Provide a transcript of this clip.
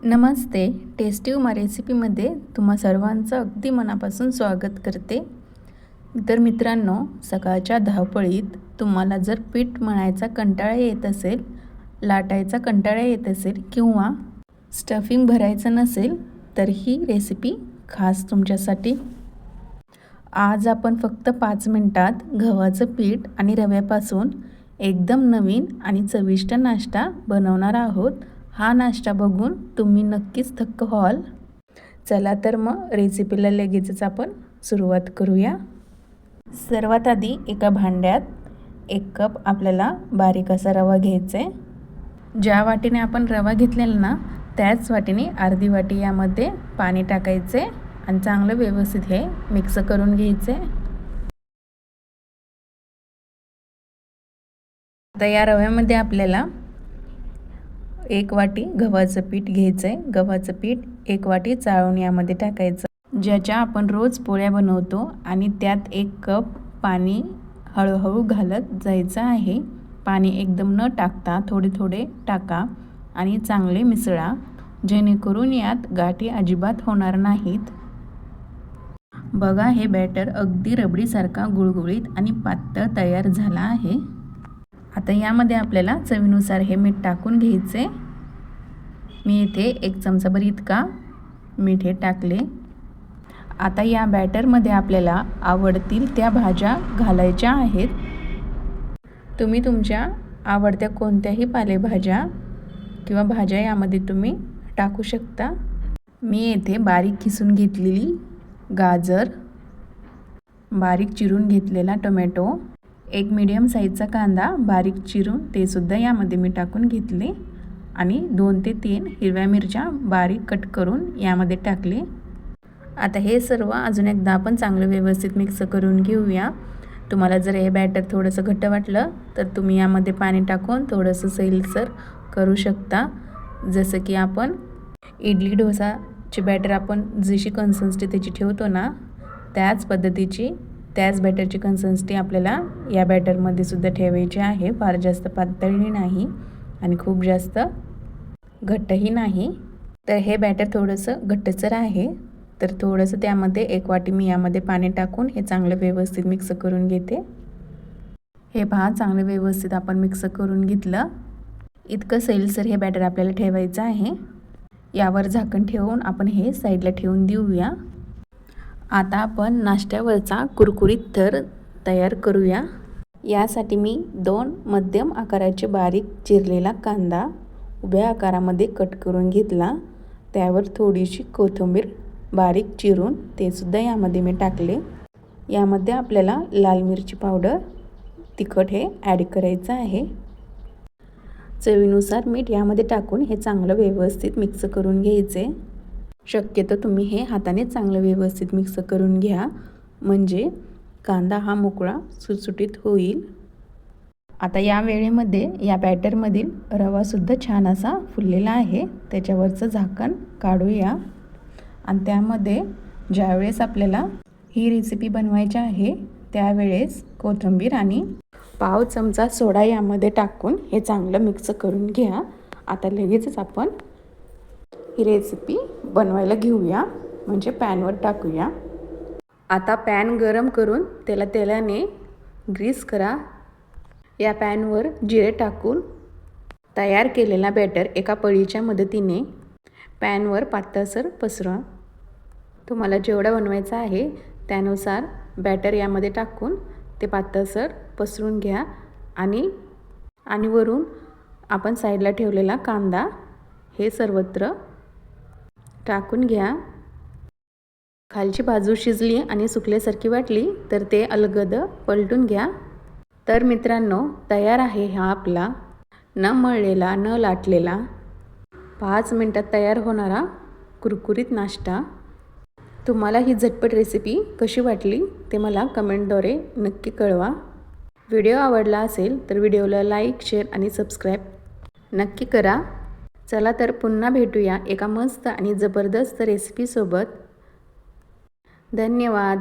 नमस्ते. Tasty Uma रेसिपीमध्ये तुम्हा सर्वांचं अगदी मनापासून स्वागत करते. तर मित्रांनो, सकाळच्या धावपळीत तुम्हाला जर पीठ मळायचा कंटाळा येत असेल, लाटायचा कंटाळा येत असेल किंवा स्टफिंग भरायचं नसेल, तर ही रेसिपी खास तुमच्यासाठी. आज आपण फक्त 5 मिनिटात गव्हाचं पीठ आणि रव्यापासून एकदम नवीन आणि चविष्ट नाश्ता बनवणार आहोत. हा नाश्ता बघून तुम्ही नक्कीच थक्क व्हाल. चला तर मग रेसिपीला लगेचच आपण सुरुवात करूया. सर्वात आधी एका भांड्यात 1 कप आपल्याला बारीक असा रवा घ्यायचा आहे. ज्या वाटीने आपण रवा घेतलेला ना, त्याच वाटीने अर्धी वाटी यामध्ये पाणी टाकायचे आणि चांगलं व्यवस्थित हे मिक्स करून घ्यायचे. आता या रव्यामध्ये आपल्याला 1 वाटी गव्हाचं पीठ घ्यायचं आहे. गव्हाचं पीठ 1 वाटी चाळून यामध्ये टाकायचं, ज्याच्या आपण रोज पोळ्या बनवतो, आणि त्यात 1 कप पाणी हळूहळू घालत जायचं आहे. पाणी एकदम न टाकता थोडे थोडे टाका आणि चांगले मिसळा, जेणेकरून यात गाठी अजिबात होणार नाहीत. बघा, हे बॅटर अगदी रबडीसारखा गुळगुळीत आणि पातळ तयार झाला आहे. आता यामध्ये आपल्याला चवीनुसार हे मीठ टाकून घ्यायचे. मी इथे 1 चमचाभर इतका मीठ हे टाकले. आता या बॅटरमध्ये आपल्याला आवडतील त्या भाज्या घालायच्या आहेत. तुम्ही तुमच्या आवडत्या कोणत्याही पालेभाज्या किंवा भाज्या यामध्ये तुम्ही टाकू शकता. मी येथे बारीक किसून घेतलेली गाजर, बारीक चिरून घेतलेला टोमॅटो, 1 मीडियम साईजचा कांदा बारीक चिरून ते सुद्धा यामध्ये मी टाकून घेतले, आणि 2 ते 3 हिरव्या मिरच्या बारीक कट करून यामध्ये टाकले. आता हे सर्व अजून एकदा आपण चांगलं व्यवस्थित मिक्स करून घेऊया. तुम्हाला जर हे बॅटर थोडंसं घट्ट वाटलं तर तुम्ही यामध्ये पाणी टाकून थोडंसं सैलसर करू शकता. जसं की आपण इडली डोसाचे बॅटर आपण जशी कन्सिस्टन्सी त्याची ठेवतो ना, त्याच पद्धतीची त्याच बॅटरची कन्सिस्टन्सी आपल्याला या बॅटरमध्ये सुद्धा ठेवायची आहे. फार जास्त पातळही नाही आणि खूप जास्त घट्टही नाही. तर हे बॅटर थोडंसं घट्टसर आहे, तर थोडंसं त्यामध्ये 1 वाटी मी यामध्ये पाणी टाकून हे चांगलं व्यवस्थित मिक्स करून घेते. हे पहा, चांगलं व्यवस्थित आपण मिक्स करून घेतलं. इतकं सैलसर हे बॅटर आपल्याला ठेवायचं आहे. यावर झाकण ठेवून आपण हे साईडला ठेवून देऊया. आता आपण नाश्त्यावरचा कुरकुरीत थर तयार करूया. यासाठी मी 2 मध्यम आकाराचे बारीक चिरलेला कांदा उभ्या आकारामध्ये कट करून घेतला. त्यावर थोडीशी कोथिंबीर बारीक चिरून ते सुद्धा यामध्ये मी टाकले. यामध्ये आपल्याला लाल मिरची पावडर, तिखट हे ॲड करायचं आहे. चवीनुसार मीठ यामध्ये टाकून हे चांगलं व्यवस्थित मिक्स करून घ्यायचे. शक्यतो तुम्ही हे हाताने चांगलं व्यवस्थित मिक्स करून घ्या, म्हणजे कांदा हा मोकळा सुटसुटीत होईल. आता या वेळेमध्ये या बॅटरमधील रवासुद्धा छान असा फुललेला आहे. त्याच्यावरचं झाकण काढूया, आणि त्यामध्ये ज्यावेळेस आपल्याला ही रेसिपी बनवायची आहे त्यावेळेस कोथिंबीर आणि पाव चमचा सोडा यामध्ये टाकून हे चांगलं मिक्स करून घ्या. आता लगेचच आपण ही रेसिपी बनवायला घेऊया, म्हणजे पॅनवर टाकूया. आता पॅन गरम करून त्याला तेलाने ग्रीस करा. या पॅनवर जिरे टाकून तयार केलेला बॅटर एका पळीच्या मदतीने पॅनवर पातळसर पसरवा. तुम्हाला जेवढा बनवायचा आहे त्यानुसार बॅटर यामध्ये टाकून ते पातळसर पसरून घ्या, आणि वरून आपण साईडला ठेवलेला कांदा हे सर्वत्र टाकून घ्या. खालची बाजू शिजली आणि सुकल्यासारखी वाटली तर ते अलगद पलटून घ्या. तर मित्रांनो, तयार आहे हा आपला न मळलेला न लाटलेला 5 मिनिटात तयार होणारा कुरकुरीत नाश्ता. तुम्हाला ही झटपट रेसिपी कशी वाटली ते मला कमेंटद्वारे नक्की कळवा. व्हिडिओ आवडला असेल तर व्हिडिओला लाईक, शेअर आणि सबस्क्राईब नक्की करा. चला तर पुन्हा भेटूया एका मस्त आणि जबरदस्त रेसिपीसोबत. धन्यवाद.